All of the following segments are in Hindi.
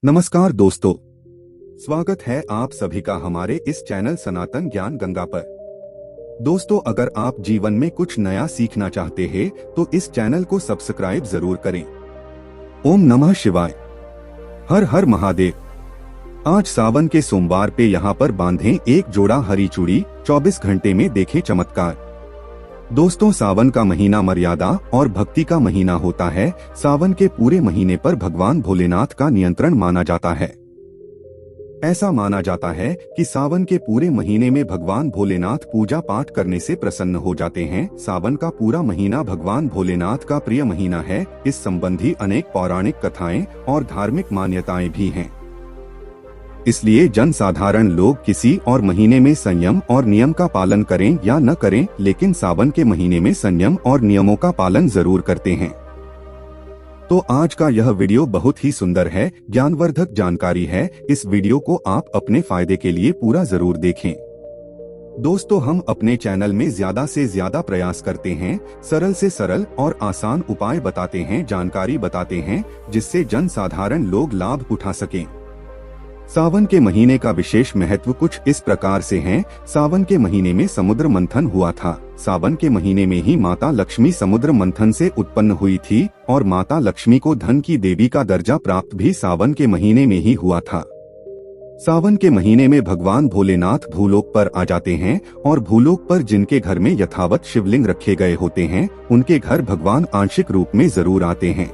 नमस्कार दोस्तों, स्वागत है आप सभी का हमारे इस चैनल सनातन ज्ञान गंगा पर। दोस्तों, अगर आप जीवन में कुछ नया सीखना चाहते हैं तो इस चैनल को सब्सक्राइब जरूर करें। ओम नमः शिवाय। हर हर महादेव। आज सावन के सोमवार पे यहाँ पर बांधें एक जोड़ा हरी चूड़ी, 24 घंटे में देखें चमत्कार। दोस्तों, सावन का महीना मर्यादा और भक्ति का महीना होता है। सावन के पूरे महीने पर भगवान भोलेनाथ का नियंत्रण माना जाता है। ऐसा माना जाता है कि सावन के पूरे महीने में भगवान भोलेनाथ पूजा पाठ करने से प्रसन्न हो जाते हैं। सावन का पूरा महीना भगवान भोलेनाथ का प्रिय महीना है। इस संबंधी अनेक पौराणिक कथाएं और धार्मिक मान्यताएं भी हैं। इसलिए जनसाधारण लोग किसी और महीने में संयम और नियम का पालन करें या न करें, लेकिन सावन के महीने में संयम और नियमों का पालन जरूर करते हैं। तो आज का यह वीडियो बहुत ही सुंदर है, ज्ञानवर्धक जानकारी है। इस वीडियो को आप अपने फायदे के लिए पूरा जरूर देखें। दोस्तों, हम अपने चैनल में ज्यादा से ज्यादा प्रयास करते हैं, सरल से सरल और आसान उपाय बताते हैं, जानकारी बताते हैं, जिससे जनसाधारण लोग लाभ उठा सकें। सावन के महीने का विशेष महत्व कुछ इस प्रकार से है। सावन के महीने में समुद्र मंथन हुआ था। सावन के महीने में ही माता लक्ष्मी समुद्र मंथन से उत्पन्न हुई थी और माता लक्ष्मी को धन की देवी का दर्जा प्राप्त भी सावन के महीने में ही हुआ था। सावन के महीने में भगवान भोलेनाथ भूलोक पर आ जाते हैं और भूलोक पर जिनके घर में यथावत शिवलिंग रखे गए होते हैं, उनके घर भगवान आंशिक रूप में जरूर आते हैं।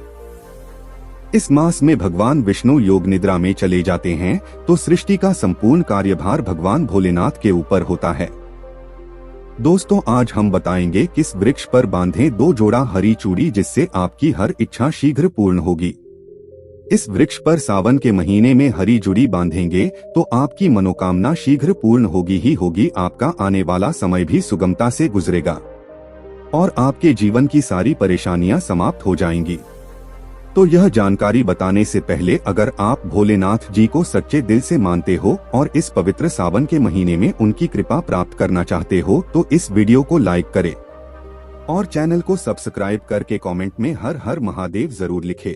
इस मास में भगवान विष्णु योग निद्रा में चले जाते हैं, तो सृष्टि का संपूर्ण कार्यभार भगवान भोलेनाथ के ऊपर होता है। दोस्तों, आज हम बताएंगे किस वृक्ष पर बांधें 2 जोड़ा हरी चूड़ी, जिससे आपकी हर इच्छा शीघ्र पूर्ण होगी। इस वृक्ष पर सावन के महीने में हरी चूड़ी बांधेंगे तो आपकी मनोकामना शीघ्र पूर्ण होगी ही होगी। आपका आने वाला समय भी सुगमता से गुजरेगा और आपके जीवन की सारी परेशानियां समाप्त हो जाएंगी। तो यह जानकारी बताने से पहले, अगर आप भोलेनाथ जी को सच्चे दिल से मानते हो और इस पवित्र सावन के महीने में उनकी कृपा प्राप्त करना चाहते हो, तो इस वीडियो को लाइक करें और चैनल को सब्सक्राइब करके कमेंट में हर हर महादेव जरूर लिखें।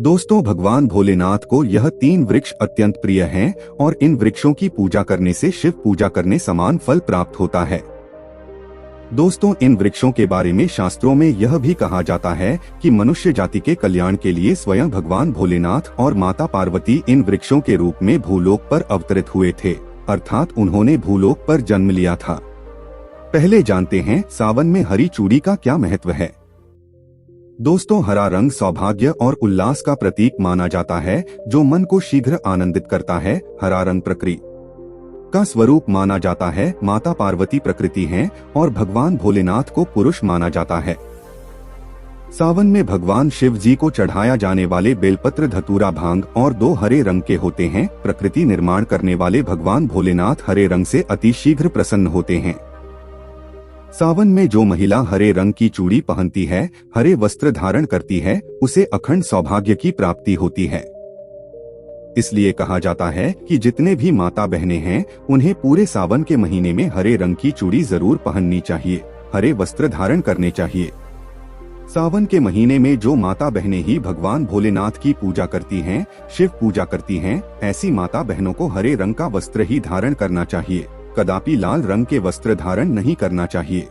दोस्तों, भगवान भोलेनाथ को यह 3 वृक्ष अत्यंत प्रिय हैं और इन वृक्षों की पूजा करने से शिव पूजा करने समान फल प्राप्त होता है। दोस्तों, इन वृक्षों के बारे में शास्त्रों में यह भी कहा जाता है कि मनुष्य जाति के कल्याण के लिए स्वयं भगवान भोलेनाथ और माता पार्वती इन वृक्षों के रूप में भूलोक पर अवतरित हुए थे, अर्थात उन्होंने भूलोक पर जन्म लिया था। पहले जानते हैं सावन में हरी चूड़ी का क्या महत्व है। दोस्तों, हरा रंग सौभाग्य और उल्लास का प्रतीक माना जाता है, जो मन को शीघ्र आनंदित करता है। हरा रंग प्रकृति का स्वरूप माना जाता है। माता पार्वती प्रकृति हैं और भगवान भोलेनाथ को पुरुष माना जाता है। सावन में भगवान शिव जी को चढ़ाया जाने वाले बेलपत्र, धतूरा, भांग और 2 हरे रंग के होते हैं। प्रकृति निर्माण करने वाले भगवान भोलेनाथ हरे रंग से अति शीघ्र प्रसन्न होते हैं। सावन में जो महिला हरे रंग की चूड़ी पहनती है, हरे वस्त्र धारण करती है, उसे अखंड सौभाग्य की प्राप्ति होती है। इसलिए कहा जाता है कि जितने भी माता बहनें हैं, उन्हें पूरे सावन के महीने में हरे रंग की चूड़ी जरूर पहननी चाहिए, हरे वस्त्र धारण करने चाहिए। सावन के महीने में जो माता बहनें ही भगवान भोलेनाथ की पूजा करती हैं, शिव पूजा करती हैं, ऐसी माता बहनों को हरे रंग का वस्त्र ही धारण करना चाहिए, कदापि लाल रंग के वस्त्र धारण नहीं करना चाहिए।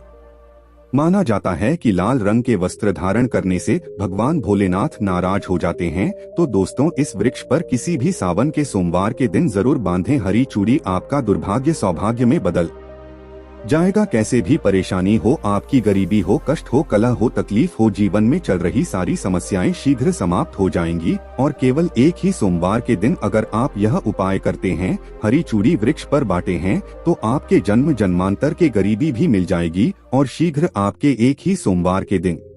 माना जाता है कि लाल रंग के वस्त्र धारण करने से भगवान भोलेनाथ नाराज हो जाते हैं। तो दोस्तों, इस वृक्ष पर किसी भी सावन के सोमवार के दिन जरूर बांधें हरी चूड़ी। आपका दुर्भाग्य सौभाग्य में बदल जाएगा। कैसे भी परेशानी हो, आपकी गरीबी हो, कष्ट हो, कलह हो, तकलीफ हो, जीवन में चल रही सारी समस्याएं शीघ्र समाप्त हो जाएंगी। और केवल एक ही सोमवार के दिन अगर आप यह उपाय करते हैं, हरी चूड़ी वृक्ष पर बांटे हैं, तो आपके जन्म जन्मांतर के गरीबी भी मिल जाएगी और शीघ्र आपके एक ही सोमवार के दिन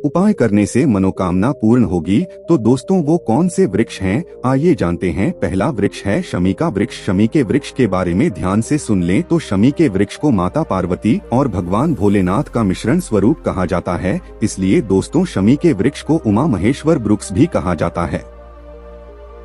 उपाय करने से मनोकामना पूर्ण होगी। तो दोस्तों, वो कौन से वृक्ष हैं, आइए जानते हैं। पहला वृक्ष है शमी का वृक्ष। शमी के वृक्ष के बारे में ध्यान से सुन लें तो शमी के वृक्ष को माता पार्वती और भगवान भोलेनाथ का मिश्रण स्वरूप कहा जाता है। इसलिए दोस्तों, शमी के वृक्ष को उमा महेश्वर वृक्ष भी कहा जाता है।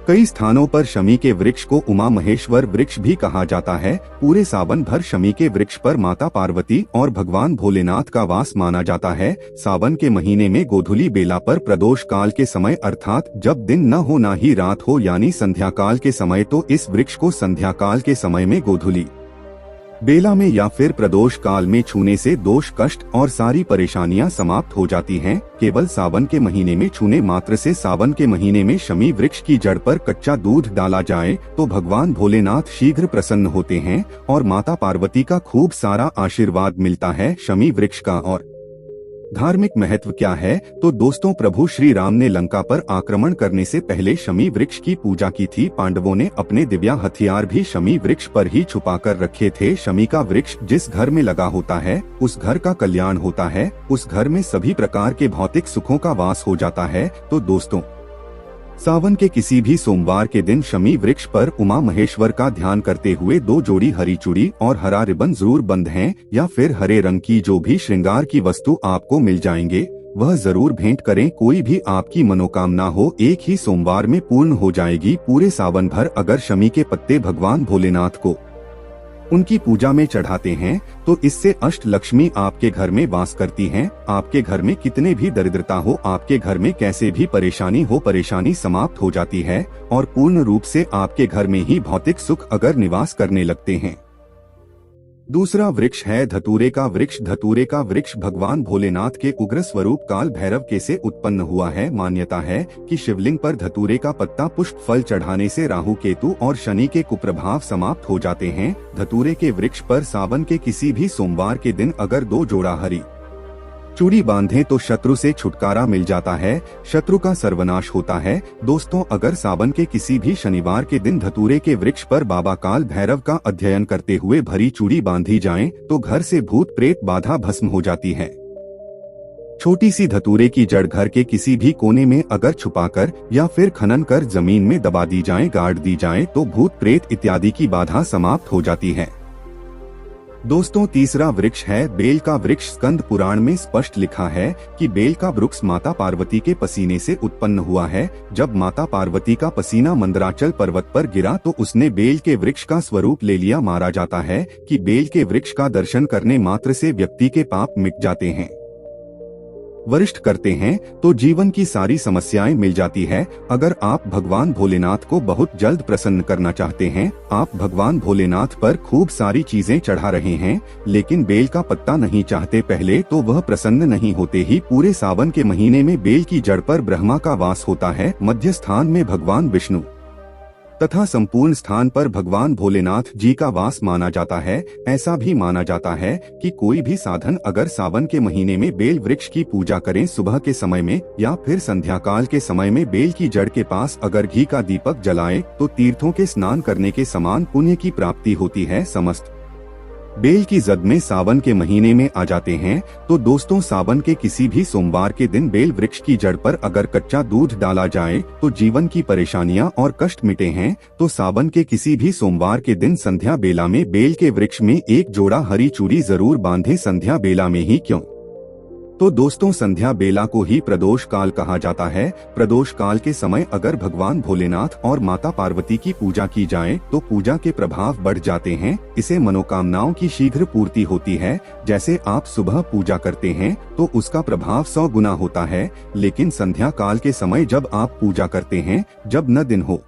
कई स्थानों पर शमी के वृक्ष को उमा महेश्वर वृक्ष भी कहा जाता है। पूरे सावन भर शमी के वृक्ष पर माता पार्वती और भगवान भोलेनाथ का वास माना जाता है। सावन के महीने में गोधूली बेला पर प्रदोष काल के समय अर्थात जब दिन न हो न ही रात हो यानी संध्या काल के समय, तो इस वृक्ष को संध्या काल के समय में गोधूली बेला में या फिर प्रदोष काल में छूने से दोष कष्ट और सारी परेशानियां समाप्त हो जाती हैं। केवल सावन के महीने में छूने मात्र से सावन के महीने में शमी वृक्ष की जड़ पर कच्चा दूध डाला जाए तो भगवान भोलेनाथ शीघ्र प्रसन्न होते हैं और माता पार्वती का खूब सारा आशीर्वाद मिलता है। शमी वृक्ष का और धार्मिक महत्व क्या है? तो दोस्तों, प्रभु श्री राम ने लंका पर आक्रमण करने से पहले शमी वृक्ष की पूजा की थी। पांडवों ने अपने दिव्य हथियार भी शमी वृक्ष पर ही छुपा कर रखे थे। शमी का वृक्ष जिस घर में लगा होता है उस घर का कल्याण होता है, उस घर में सभी प्रकार के भौतिक सुखों का वास हो जाता है। तो दोस्तों, सावन के किसी भी सोमवार के दिन शमी वृक्ष पर उमा महेश्वर का ध्यान करते हुए 2 जोड़ी हरी चूड़ी और हरा रिबन जरूर बंधें या फिर हरे रंग की जो भी श्रृंगार की वस्तु आपको मिल जाएंगे वह जरूर भेंट करें। कोई भी आपकी मनोकामना हो एक ही सोमवार में पूर्ण हो जाएगी। पूरे सावन भर अगर शमी के पत्ते भगवान भोलेनाथ को उनकी पूजा में चढ़ाते हैं तो इससे अष्ट लक्ष्मी आपके घर में वास करती हैं। आपके घर में कितने भी दरिद्रता हो, आपके घर में कैसे भी परेशानी हो, परेशानी समाप्त हो जाती है और पूर्ण रूप से आपके घर में ही भौतिक सुख अगर निवास करने लगते हैं। दूसरा वृक्ष है धतूरे का वृक्ष। धतूरे का वृक्ष भगवान भोलेनाथ के उग्र स्वरूप काल भैरव के से उत्पन्न हुआ है। मान्यता है कि शिवलिंग पर धतूरे का पत्ता पुष्प फल चढ़ाने से राहु केतु और शनि के कुप्रभाव समाप्त हो जाते हैं। धतूरे के वृक्ष पर सावन के किसी भी सोमवार के दिन अगर 2 जोड़ा हरी चूड़ी बांधे तो शत्रु से छुटकारा मिल जाता है, शत्रु का सर्वनाश होता है। दोस्तों, अगर सावन के किसी भी शनिवार के दिन धतूरे के वृक्ष पर बाबा काल भैरव का अध्ययन करते हुए भरी चूड़ी बांधी जाए तो घर से भूत प्रेत बाधा भस्म हो जाती है। छोटी सी धतूरे की जड़ घर के किसी भी कोने में अगर छुपाकर या फिर खनन कर जमीन में दबा दी जाए, गाड़ दी जाए तो भूत प्रेत इत्यादि की बाधा समाप्त हो जाती है। दोस्तों, तीसरा वृक्ष है बेल का वृक्ष। स्कंद पुराण में स्पष्ट लिखा है कि बेल का वृक्ष माता पार्वती के पसीने से उत्पन्न हुआ है। जब माता पार्वती का पसीना मंदराचल पर्वत पर गिरा तो उसने बेल के वृक्ष का स्वरूप ले लिया। माना जाता है कि बेल के वृक्ष का दर्शन करने मात्र से व्यक्ति के पाप मिट जाते हैं, वरिष्ठ करते हैं तो जीवन की सारी समस्याएं मिल जाती है। अगर आप भगवान भोलेनाथ को बहुत जल्द प्रसन्न करना चाहते हैं, आप भगवान भोलेनाथ पर खूब सारी चीजें चढ़ा रहे हैं लेकिन बेल का पत्ता नहीं चाहते पहले, तो वह प्रसन्न नहीं होते ही। पूरे सावन के महीने में बेल की जड़ पर ब्रह्मा का वास होता है, मध्य स्थान में भगवान विष्णु तथा संपूर्ण स्थान पर भगवान भोलेनाथ जी का वास माना जाता है। ऐसा भी माना जाता है कि कोई भी साधन अगर सावन के महीने में बेल वृक्ष की पूजा करें सुबह के समय में या फिर संध्या काल के समय में बेल की जड़ के पास अगर घी का दीपक जलाएं तो तीर्थों के स्नान करने के समान पुण्य की प्राप्ति होती है। समस्त बेल की जद में सावन के महीने में आ जाते हैं। तो दोस्तों, सावन के किसी भी सोमवार के दिन बेल वृक्ष की जड़ पर अगर कच्चा दूध डाला जाए तो जीवन की परेशानियां और कष्ट मिटे हैं। तो सावन के किसी भी सोमवार के दिन संध्या बेला में बेल के वृक्ष में 1 जोड़ा हरी चूड़ी जरूर बांधे। संध्या बेला में ही क्यों? तो दोस्तों, संध्या बेला को ही प्रदोष काल कहा जाता है। प्रदोष काल के समय अगर भगवान भोलेनाथ और माता पार्वती की पूजा की जाए तो पूजा के प्रभाव बढ़ जाते हैं। इसे मनोकामनाओं की शीघ्र पूर्ति होती है। जैसे आप सुबह पूजा करते हैं तो उसका प्रभाव 100 गुना होता है, लेकिन संध्या काल के समय जब आप पूजा करते हैं, जब न दिन हो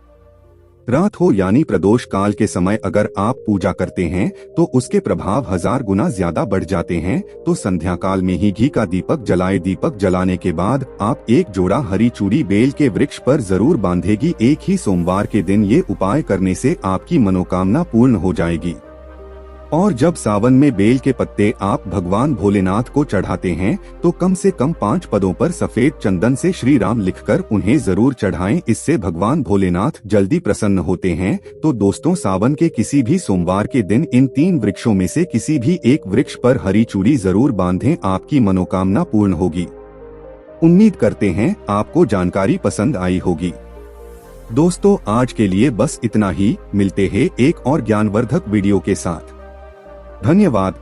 रात हो यानी प्रदोष काल के समय अगर आप पूजा करते हैं तो उसके प्रभाव 1000 गुना ज्यादा बढ़ जाते हैं। तो संध्या काल में ही घी का दीपक जलाए। दीपक जलाने के बाद आप 1 जोड़ा हरी चूड़ी बेल के वृक्ष पर जरूर बांधेगी। एक ही सोमवार के दिन ये उपाय करने से आपकी मनोकामना पूर्ण हो जाएगी। और जब सावन में बेल के पत्ते आप भगवान भोलेनाथ को चढ़ाते हैं तो कम से कम 5 पदों पर सफेद चंदन से श्री राम लिखकर उन्हें जरूर चढ़ाएं। इससे भगवान भोलेनाथ जल्दी प्रसन्न होते हैं। तो दोस्तों, सावन के किसी भी सोमवार के दिन इन 3 वृक्षों में से किसी भी एक वृक्ष पर हरी चूड़ी जरूर बांधें, आपकी मनोकामना पूर्ण होगी। उम्मीद करते हैं आपको जानकारी पसंद आई होगी। दोस्तों, आज के लिए बस इतना ही। मिलते हैं एक और ज्ञानवर्धक वीडियो के साथ। धन्यवाद।